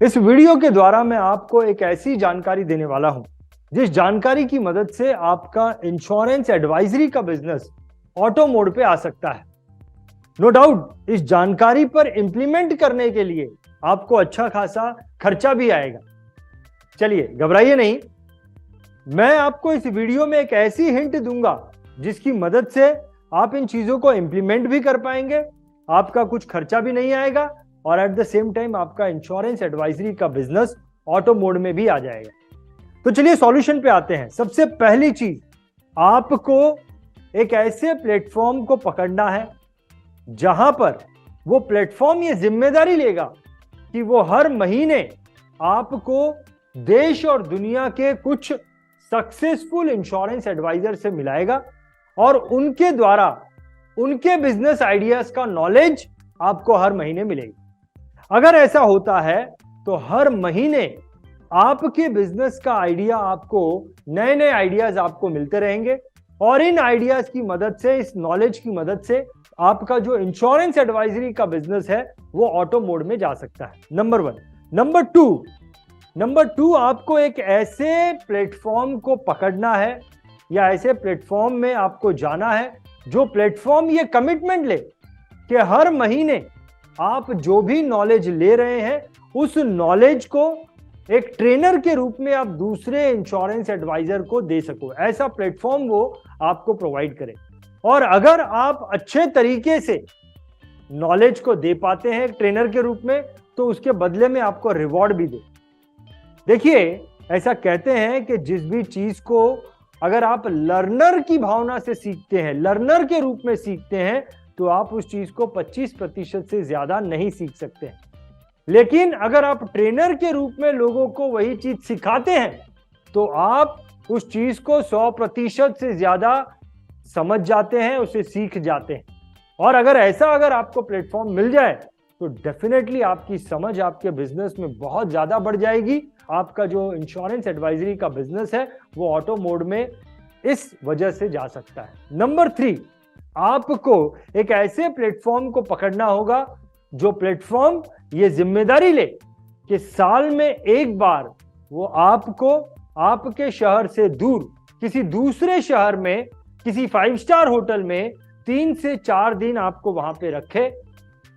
इस वीडियो के द्वारा मैं आपको एक ऐसी जानकारी देने वाला हूं जिस जानकारी की मदद से आपका इंश्योरेंस एडवाइजरी का बिजनेस ऑटो मोड पे आ सकता है। नो डाउट इस जानकारी पर इंप्लीमेंट करने के लिए आपको अच्छा खासा खर्चा भी आएगा। चलिए घबराइए नहीं, मैं आपको इस वीडियो में एक ऐसी हिंट दूंगा जिसकी मदद से आप इन चीजों को इंप्लीमेंट भी कर पाएंगे, आपका कुछ खर्चा भी नहीं आएगा और एट द सेम टाइम आपका इंश्योरेंस एडवाइजरी का बिजनेस ऑटो मोड में भी आ जाएगा। तो चलिए सॉल्यूशन पे आते हैं। सबसे पहली चीज, आपको एक ऐसे प्लेटफॉर्म को पकड़ना है जहां पर वो प्लेटफॉर्म ये जिम्मेदारी लेगा कि वो हर महीने आपको देश और दुनिया के कुछ सक्सेसफुल इंश्योरेंस एडवाइजर से मिलाएगा और उनके द्वारा उनके बिजनेस आइडियाज का नॉलेज आपको हर महीने मिलेगी। अगर ऐसा होता है तो हर महीने आपके बिजनेस का आइडिया, आपको नए नए आइडियाज आपको मिलते रहेंगे और इन आइडियाज की मदद से, इस नॉलेज की मदद से आपका जो इंश्योरेंस एडवाइजरी का बिजनेस है वो ऑटो मोड में जा सकता है। नंबर 1। नंबर टू, आपको एक ऐसे प्लेटफॉर्म को पकड़ना है या ऐसे प्लेटफॉर्म में आपको जाना है जो प्लेटफॉर्म ये कमिटमेंट ले कि हर महीने आप जो भी नॉलेज ले रहे हैं उस नॉलेज को एक ट्रेनर के रूप में आप दूसरे इंश्योरेंस एडवाइजर को दे सको। ऐसा प्लेटफॉर्म वो आपको प्रोवाइड करे और अगर आप अच्छे तरीके से नॉलेज को दे पाते हैं ट्रेनर के रूप में तो उसके बदले में आपको रिवॉर्ड भी दे। देखिए, ऐसा कहते हैं कि जिस भी चीज को अगर आप लर्नर की भावना से सीखते हैं, लर्नर के रूप में सीखते हैं, तो आप उस चीज को 25% से ज्यादा नहीं सीख सकते हैं। लेकिन अगर आप ट्रेनर के रूप में लोगों को वही चीज सिखाते हैं तो आप उस चीज को 100% से ज्यादा समझ जाते हैं, उसे सीख जाते हैं। और अगर आपको प्लेटफॉर्म मिल जाए तो डेफिनेटली आपकी समझ आपके बिजनेस में बहुत ज्यादा बढ़ जाएगी। आपका जो इंश्योरेंस एडवाइजरी का बिजनेस है वो ऑटो मोड में इस वजह से जा सकता है। नंबर 3, आपको एक ऐसे प्लेटफॉर्म को पकड़ना होगा जो प्लेटफॉर्म ये जिम्मेदारी ले कि साल में एक बार वो आपको आपके शहर से दूर किसी दूसरे शहर में किसी 5 स्टार होटल में 3 से 4 दिन आपको वहां पे रखे,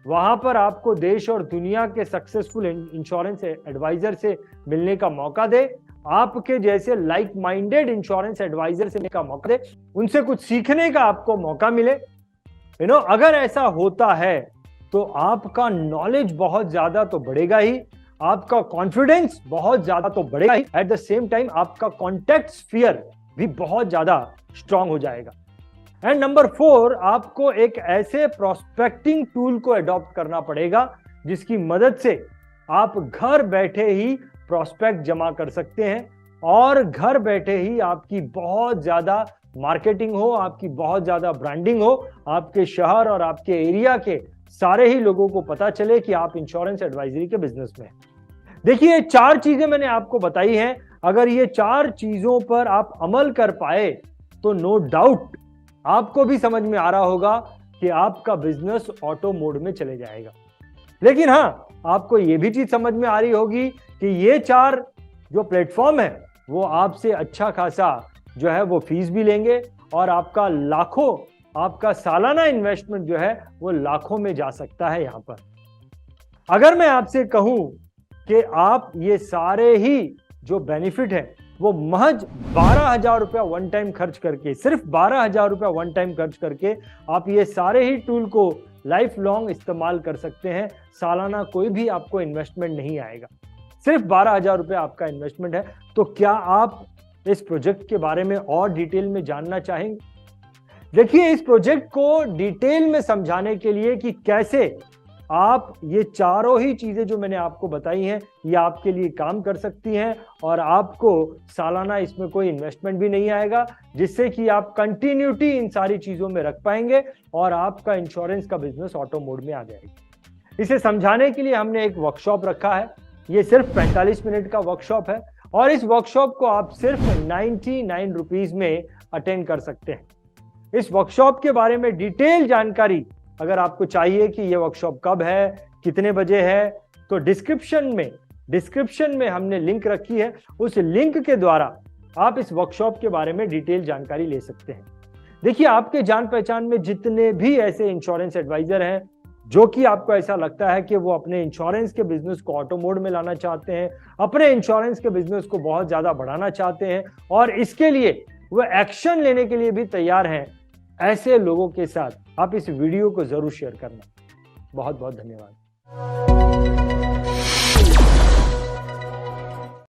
वहां पर आपको देश और दुनिया के सक्सेसफुल इंश्योरेंस एडवाइजर से मिलने का मौका दे, आपके जैसे लाइक माइंडेड इंश्योरेंस एडवाइजर से मिलने का मौका दे, उनसे कुछ सीखने का आपको मौका मिले। अगर ऐसा होता है तो आपका नॉलेज बहुत ज्यादा तो बढ़ेगा ही, आपका कॉन्फिडेंस बहुत ज्यादा तो बढ़ेगा ही, एट द सेम टाइम आपका कॉन्टेक्ट स्फीयर भी बहुत ज्यादा स्ट्रांग हो जाएगा। एंड नंबर 4, आपको एक ऐसे प्रोस्पेक्टिंग टूल को अडॉप्ट करना पड़ेगा जिसकी मदद से आप घर बैठे ही प्रोस्पेक्ट जमा कर सकते हैं और घर बैठे ही आपकी बहुत ज्यादा मार्केटिंग हो, आपकी बहुत ज्यादा ब्रांडिंग हो, आपके शहर और आपके एरिया के सारे ही लोगों को पता चले कि आप इंश्योरेंस एडवाइजरी के बिजनेस में हैं। देखिए, 4 चीजें मैंने आपको बताई हैं। अगर ये 4 चीजों पर आप अमल कर पाए तो नो डाउट आपको भी समझ में आ रहा होगा कि आपका बिजनेस ऑटो मोड में चले जाएगा। लेकिन हाँ, आपको यह भी चीज समझ में आ रही होगी कि ये 4 जो प्लेटफॉर्म है वो आपसे अच्छा खासा जो है वो फीस भी लेंगे और आपका सालाना इन्वेस्टमेंट जो है वो लाखों में जा सकता है। यहां पर अगर मैं आपसे कहूं कि आप ये सारे ही जो बेनिफिट है वो महज 12,000 रुपया वन टाइम खर्च करके, सिर्फ 12,000 रुपया वन टाइम खर्च करके आप ये सारे ही टूल को लाइफ लॉन्ग इस्तेमाल कर सकते हैं। सालाना कोई भी आपको इन्वेस्टमेंट नहीं आएगा, सिर्फ 12,000 रुपया आपका इन्वेस्टमेंट है। तो क्या आप इस प्रोजेक्ट के बारे में और डिटेल में जानना चाहेंगे? देखिए, इस प्रोजेक्ट को डिटेल में समझाने के लिए कि कैसे आप ये चारों ही चीजें जो मैंने आपको बताई हैं ये आपके लिए काम कर सकती हैं और आपको सालाना इसमें कोई इन्वेस्टमेंट भी नहीं आएगा, जिससे कि आप कंटिन्यूटी इन सारी चीजों में रख पाएंगे और आपका इंश्योरेंस का बिजनेस ऑटो मोड में आ जाएगा। इसे समझाने के लिए हमने एक वर्कशॉप रखा है। ये सिर्फ 45 मिनट का वर्कशॉप है और इस वर्कशॉप को आप सिर्फ 99 रुपीज में अटेंड कर सकते हैं। इस वर्कशॉप के बारे में डिटेल जानकारी अगर आपको चाहिए कि यह वर्कशॉप कब है, कितने बजे है, तो डिस्क्रिप्शन में डिस्क्रिप्शन में हमने लिंक रखी है, उस लिंक के द्वारा आप इस वर्कशॉप के बारे में डिटेल जानकारी ले सकते हैं। देखिए, आपके जान पहचान में जितने भी ऐसे इंश्योरेंस एडवाइजर हैं जो कि आपको ऐसा लगता है कि वो अपने इंश्योरेंस के बिजनेस को ऑटो मोड में लाना चाहते हैं, अपने इंश्योरेंस के बिजनेस को बहुत ज्यादा बढ़ाना चाहते हैं और इसके लिए वो एक्शन लेने के लिए भी तैयार हैं, ऐसे लोगों के साथ आप इस वीडियो को जरूर शेयर करना। बहुत बहुत धन्यवाद।